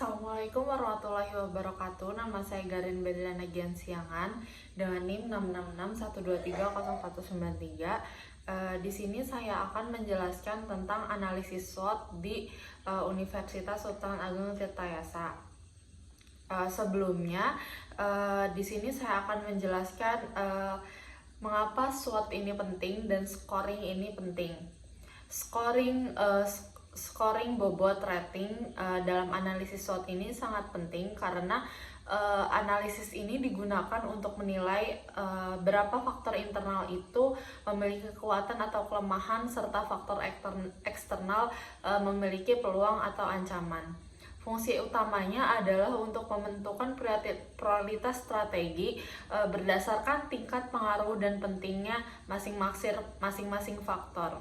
Assalamualaikum warahmatullahi wabarakatuh. Nama saya Garin Bedriana Giansiangan dengan NIM 66612309193. Di sini saya akan menjelaskan tentang analisis SWOT di Universitas Sultan Ageng Tirtayasa. Sebelumnya, di sini saya akan menjelaskan mengapa SWOT ini penting dan scoring ini penting. Scoring bobot rating dalam analisis SWOT ini sangat penting karena analisis ini digunakan untuk menilai berapa faktor internal itu memiliki kekuatan atau kelemahan serta faktor eksternal memiliki peluang atau ancaman. Fungsi utamanya adalah untuk menentukan prioritas strategi berdasarkan tingkat pengaruh dan pentingnya masing-masing faktor.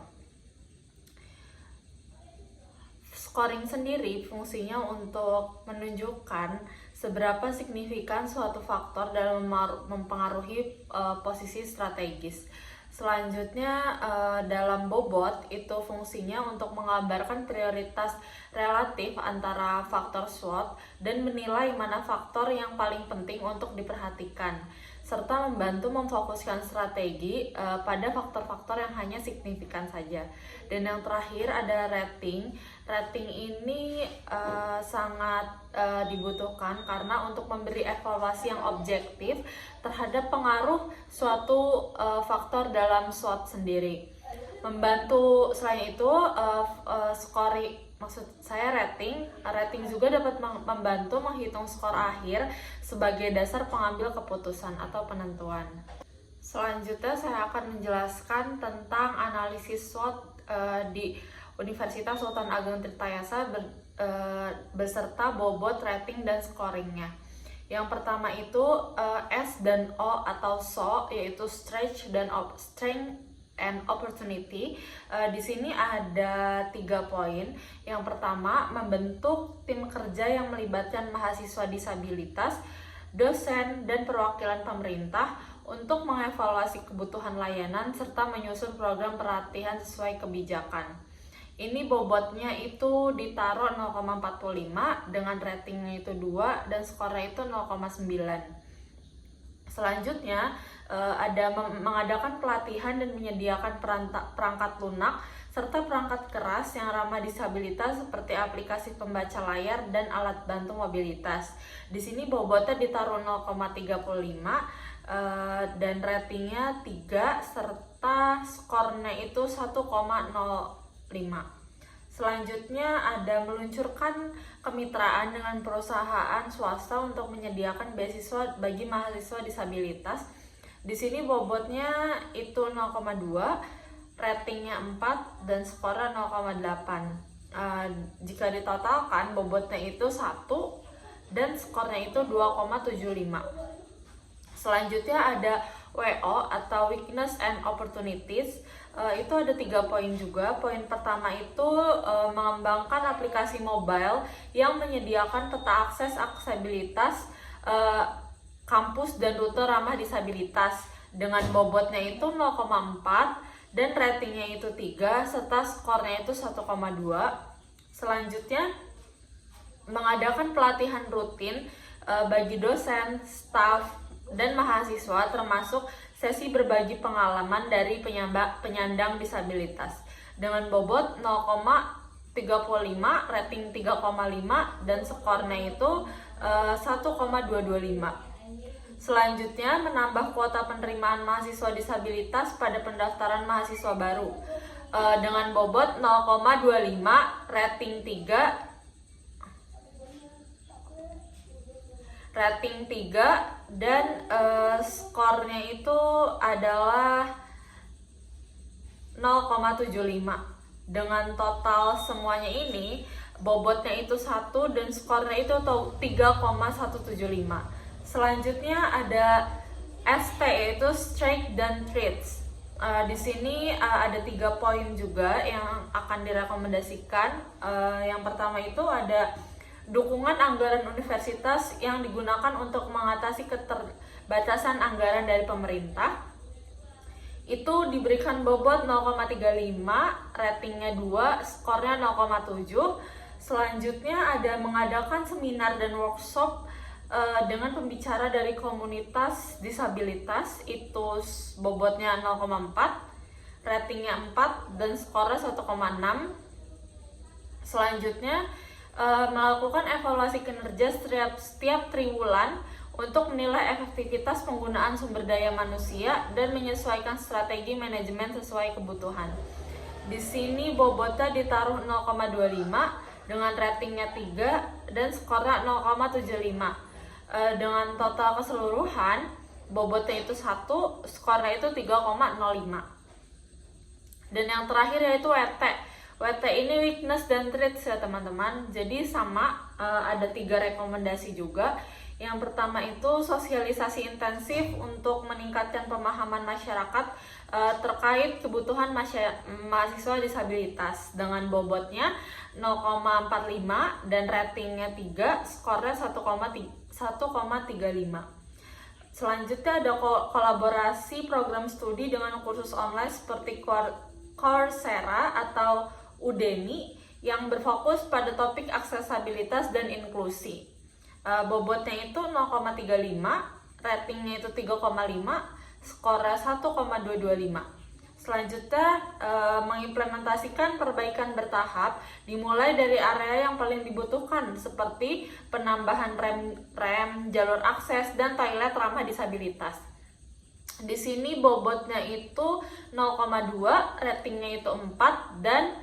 Scoring sendiri fungsinya untuk menunjukkan seberapa signifikan suatu faktor dalam mempengaruhi posisi strategis. Selanjutnya, dalam bobot itu fungsinya untuk menggambarkan prioritas relatif antara faktor SWOT dan menilai mana faktor yang paling penting untuk diperhatikan, serta membantu memfokuskan strategi pada faktor-faktor yang hanya signifikan saja. Dan yang terakhir ada rating. Rating ini sangat dibutuhkan karena untuk memberi evaluasi yang objektif terhadap pengaruh suatu faktor dalam SWOT sendiri. Membantu selain itu scoring, maksud saya rating juga dapat membantu menghitung skor akhir sebagai dasar pengambil keputusan atau penentuan. Selanjutnya saya akan menjelaskan tentang analisis SWOT di Universitas Sultan Ageng Tirtayasa beserta bobot, rating, dan scoringnya. Yang pertama itu S dan O atau SO, yaitu Strength and Opportunity. Di sini ada 3 poin. Yang pertama, membentuk tim kerja yang melibatkan mahasiswa disabilitas, dosen, dan perwakilan pemerintah untuk mengevaluasi kebutuhan layanan serta menyusun program pelatihan sesuai kebijakan. Ini bobotnya itu ditaruh 0,45 dengan ratingnya itu 2 dan skornya itu 0,9. Selanjutnya ada mengadakan pelatihan dan menyediakan perangkat lunak serta perangkat keras yang ramah disabilitas seperti aplikasi pembaca layar dan alat bantu mobilitas. Di sini bobotnya ditaruh 0,35 dan ratingnya 3 serta skornya itu 1,05. Selanjutnya ada meluncurkan kemitraan dengan perusahaan swasta untuk menyediakan beasiswa bagi mahasiswa disabilitas. Di sini bobotnya itu 0,2, ratingnya 4 dan skornya 0,8. Jika ditotalkan bobotnya itu 1 dan skornya itu 2,75. Selanjutnya ada WO atau Weakness and Opportunities. Itu ada 3 poin juga. Poin pertama itu mengembangkan aplikasi mobile yang menyediakan peta akses aksesibilitas kampus dan rute ramah disabilitas dengan bobotnya itu 0,4 dan ratingnya itu 3 serta skornya itu 1,2. Selanjutnya mengadakan pelatihan rutin bagi dosen, staf, dan mahasiswa termasuk sesi berbagi pengalaman dari penyandang disabilitas dengan bobot 0,35, rating 3,5 dan skornya itu 1,225. Selanjutnya menambah kuota penerimaan mahasiswa disabilitas pada pendaftaran mahasiswa baru dengan bobot 0,25, rating 3 dan skornya itu adalah 0,75. Dengan total semuanya ini bobotnya itu 1 dan skornya itu 3,175. Selanjutnya ada ST yaitu Strength dan Traits. Di sini ada 3 poin juga yang akan direkomendasikan. Yang pertama itu ada dukungan anggaran universitas yang digunakan untuk mengatasi keterbatasan anggaran dari pemerintah. Itu diberikan bobot 0,35, ratingnya 2, skornya 0,7. Selanjutnya ada mengadakan seminar dan workshop dengan pembicara dari komunitas disabilitas, itu bobotnya 0,4, ratingnya 4, dan skornya 1,6. Selanjutnya melakukan evaluasi kinerja setiap triwulan untuk menilai efektivitas penggunaan sumber daya manusia dan menyesuaikan strategi manajemen sesuai kebutuhan. Di sini bobotnya ditaruh 0,25 dengan ratingnya 3 dan skornya 0,75. Dengan total keseluruhan bobotnya itu 1, skornya itu 3,05. Dan yang terakhir yaitu WT. WT ini weakness dan traits ya teman-teman. Jadi sama, ada 3 rekomendasi juga. Yang pertama itu sosialisasi intensif untuk meningkatkan pemahaman masyarakat terkait kebutuhan mahasiswa disabilitas dengan bobotnya 0,45 dan ratingnya 3, skornya 1,35. Selanjutnya ada kolaborasi program studi dengan kursus online seperti Coursera atau Udemy yang berfokus pada topik aksesibilitas dan inklusi. Bobotnya itu 0,35, ratingnya itu 3,5, skornya 1,225. Selanjutnya mengimplementasikan perbaikan bertahap dimulai dari area yang paling dibutuhkan seperti penambahan rem, jalur akses, dan toilet ramah disabilitas. Di sini bobotnya itu 0,2, ratingnya itu 4, dan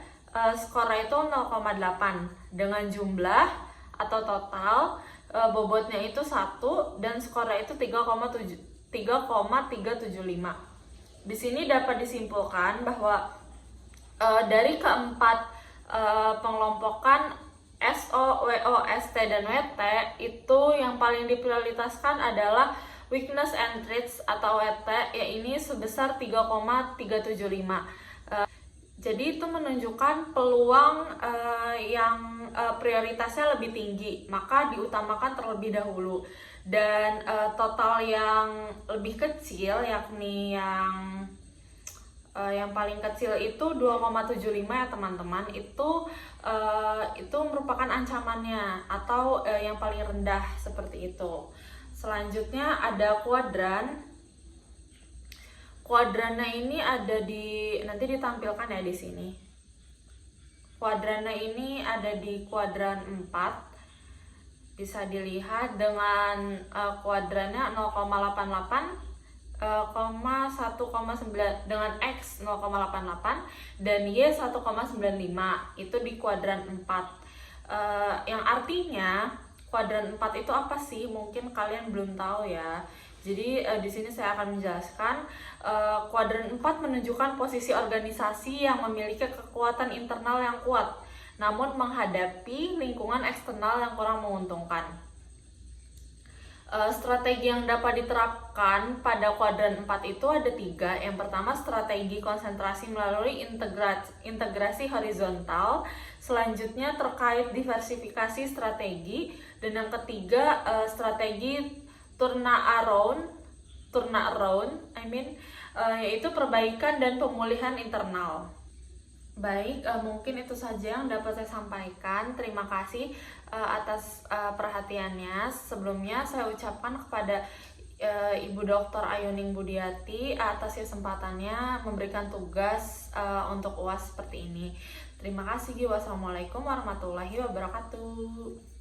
skornya itu 0,8. Dengan jumlah atau total bobotnya itu 1 dan skornya itu 3,375. Di sini dapat disimpulkan bahwa dari keempat pengelompokan SO, WO, ST, dan WT itu yang paling diprioritaskan adalah weakness and traits atau WT, ini sebesar 3,375. Jadi itu menunjukkan peluang yang prioritasnya lebih tinggi, maka diutamakan terlebih dahulu. Dan total yang lebih kecil, yakni yang paling kecil itu 2,75 ya teman-teman, itu merupakan ancamannya atau yang paling rendah seperti itu. Selanjutnya ada kuadran. Kuadrannya ini ada nanti ditampilkan ya di sini. Kuadrannya ini ada di kuadran 4. Bisa dilihat dengan kuadrannya 0,88, 1,9 dengan X 0,88 dan Y 1,95. Itu di kuadran 4. Yang artinya kuadran 4 itu apa sih? Mungkin kalian belum tahu ya. Jadi di sini saya akan menjelaskan. Kuadran 4 menunjukkan posisi organisasi yang memiliki kekuatan internal yang kuat, namun menghadapi lingkungan eksternal yang kurang menguntungkan. Strategi yang dapat diterapkan pada kuadran 4 itu ada 3. Yang pertama, strategi konsentrasi melalui integrasi horizontal. Selanjutnya terkait diversifikasi strategi. Dan yang ketiga, strategi turnaround, yaitu perbaikan dan pemulihan internal. Baik, mungkin itu saja yang dapat saya sampaikan. Terima kasih atas perhatiannya. Sebelumnya saya ucapkan kepada Ibu Dr. Ayuning Budiati atas kesempatannya memberikan tugas untuk UAS seperti ini. Terima kasih. Wassalamualaikum warahmatullahi wabarakatuh.